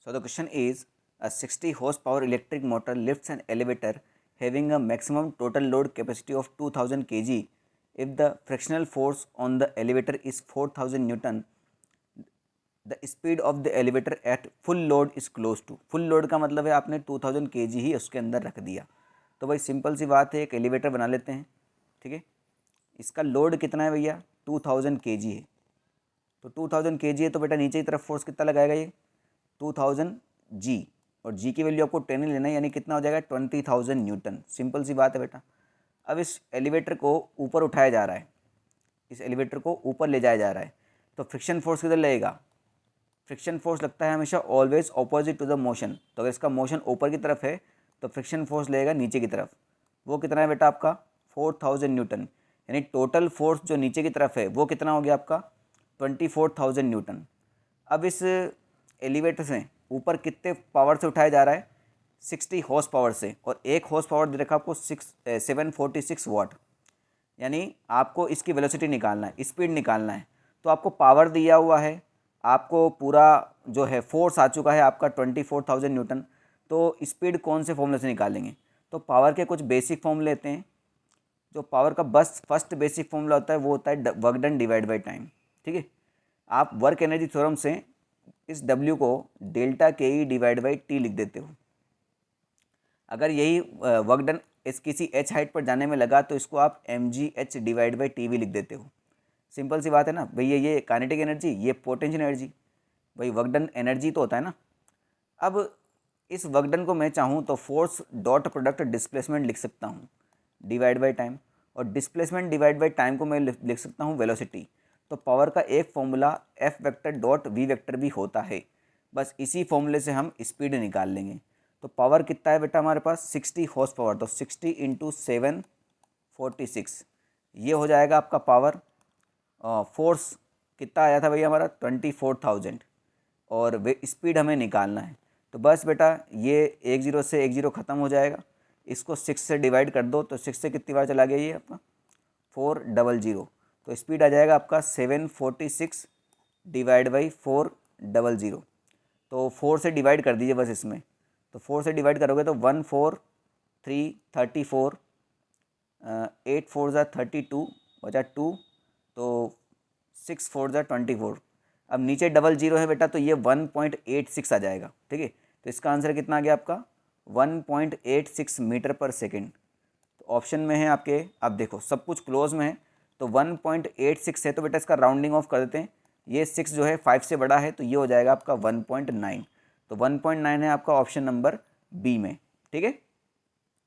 So the question is, a 60 horsepower electric motor lifts an elevator having a maximum total load capacity of 2000 kg. If the frictional force on the elevator is 4000 Newton, the speed of the elevator at full load is close to. Full load का मतलब है आपने 2000 kg ही उसके अंदर रख दिया। तो भाई सिंपल सी बात है, एक एलिवेटर बना लेते हैं, ठीक है। इसका लोड कितना है भैया, 2000 kg है। तो 2000 kg है तो बेटा नीचे की तरफ फोर्स कितना लगाएगा ये, 2000 G, और G की वैल्यू आपको 10 ही लेना है, यानी कितना हो जाएगा 20,000 न्यूटन। सिंपल सी बात है बेटा। अब इस एलिवेटर को ऊपर उठाया जा रहा है, इस एलिवेटर को ऊपर ले जाया जा रहा है, तो फ्रिक्शन फोर्स किधर लगेगा, फ्रिक्शन फोर्स लगता है हमेशा always opposite to the motion. तो अगर इसका मोशन ऊपर की तरफ है तो फ्रिक्शन फोर्स लगेगा नीचे की तरफ। वो कितना है बेटा आपका 4000 न्यूटन, यानी टोटल फोर्स जो नीचे की तरफ है वो कितना हो गया आपका 24,000 न्यूटन। अब इस एलिवेटर से ऊपर कितने पावर से उठाया जा रहा है, 60 हॉर्स पावर से, और एक हॉर्स पावर दे रखा आपको 746 वाट, यानी आपको इसकी वेलोसिटी निकालना है, स्पीड निकालना है। तो आपको पावर दिया हुआ है, आपको पूरा जो है फोर्स आ चुका है आपका 24,000 न्यूटन। तो स्पीड कौन से फॉर्मूले से निकालेंगे, तो पावर के कुछ बेसिक फॉर्मूले लेते हैं। जो पावर का बस फर्स्ट बेसिक फॉर्मूला होता है वो होता है work done divide by time, ठीक है। आप वर्क एनर्जी थ्योरम से इस W को डेल्टा के ई डिवाइड बाई टी लिख देते हो। अगर यही वर्क डन इस किसी एच हाइट पर जाने में लगा तो इसको आप mgh डिवाइड बाई टी भी लिख देते हो। सिंपल सी बात है ना भैया, ये काइनेटिक एनर्जी, ये पोटेंशियल एनर्जी, भाई वर्क डन एनर्जी तो होता है ना। अब इस वर्क डन को मैं चाहूँ तो फोर्स डॉट प्रोडक्ट डिस्प्लेसमेंट लिख सकता हूँ डिवाइड बाई टाइम, और डिस्प्लेसमेंट डिवाइड बाई टाइम को मैं लिख सकता हूँ वेलोसिटी। तो पावर का एक formula F vector dot V vector भी होता है, बस इसी फॉर्मूले से हम स्पीड निकाल लेंगे। तो पावर कितना है बेटा हमारे पास 60 हॉर्स पावर, तो 60 इंटू 746 ये हो जाएगा आपका पावर। फोर्स कितना आया था भैया हमारा 24,000, और वे स्पीड हमें निकालना है। तो बस बेटा ये 10 से 10 ख़त्म हो जाएगा, इसको 6 से डिवाइड कर दो, तो 6 से कितनी बार चला गया ये आपका 400, तो स्पीड आ जाएगा आपका 746 डिवाइड बाई 400। तो 4 से डिवाइड कर दीजिए बस इसमें, तो 4 से डिवाइड करोगे तो 14334, 8 4 ज़ा 32 बचा 2, तो 6 4 ज़ा 24। अब नीचे 00 है बेटा तो ये 1.86 आ जाएगा, ठीक है। तो इसका आंसर कितना आ गया आपका 1.86 मीटर पर सेकेंड। तो ऑप्शन में है आपके, आप देखो सब कुछ क्लोज में है, तो 1.86 है तो बेटा इसका राउंडिंग ऑफ कर देते हैं। ये 6 जो है 5 से बड़ा है तो ये हो जाएगा आपका 1.9। तो 1.9 है आपका ऑप्शन नंबर बी में, ठीक है।